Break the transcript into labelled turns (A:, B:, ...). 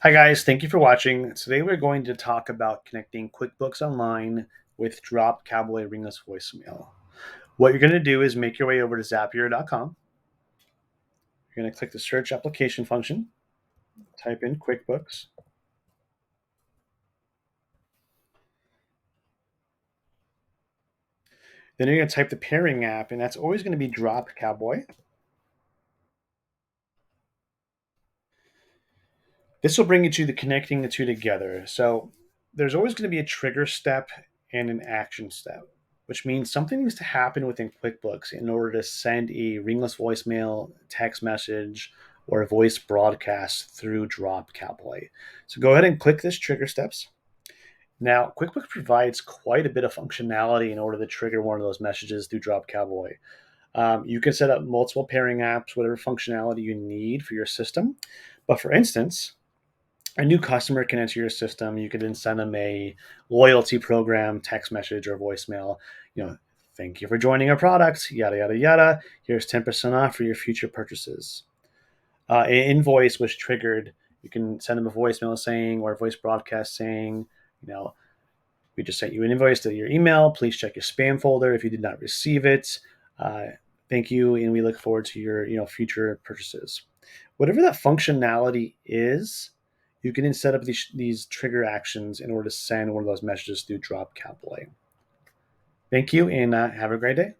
A: Hi guys, thank you for watching. Today we're going to talk about connecting QuickBooks Online with Drop Cowboy Ringless voicemail. What you're going to do is make your way over to Zapier.com. You're going to click the search application function, type in QuickBooks. Then you're going to type the pairing app, and that's always going to be Drop Cowboy. This will bring you to the connecting the two together. So there's always going to be a trigger step and an action step, which means something needs to happen within QuickBooks in order to send a ringless voicemail, text message, or a voice broadcast through Drop Cowboy. So go ahead and click this trigger steps. Now, QuickBooks provides quite a bit of functionality in order to trigger one of those messages through Drop Cowboy. You can set up multiple pairing apps, whatever functionality you need for your system. But for instance, a new customer can enter your system. You could then send them a loyalty program, text message, or voicemail. Thank you for joining our product, yada, yada, yada. Here's 10% off for your future purchases. An invoice was triggered. You can send them a voicemail saying, or a voice broadcast saying, you know, we just sent you an invoice to your email. Please check your spam folder if you did not receive it. Uh, Thank you, and we look forward to your future purchases. Whatever that functionality is, you can then set up these trigger actions in order to send one of those messages through Drop Cowboy. Thank you, and have a great day.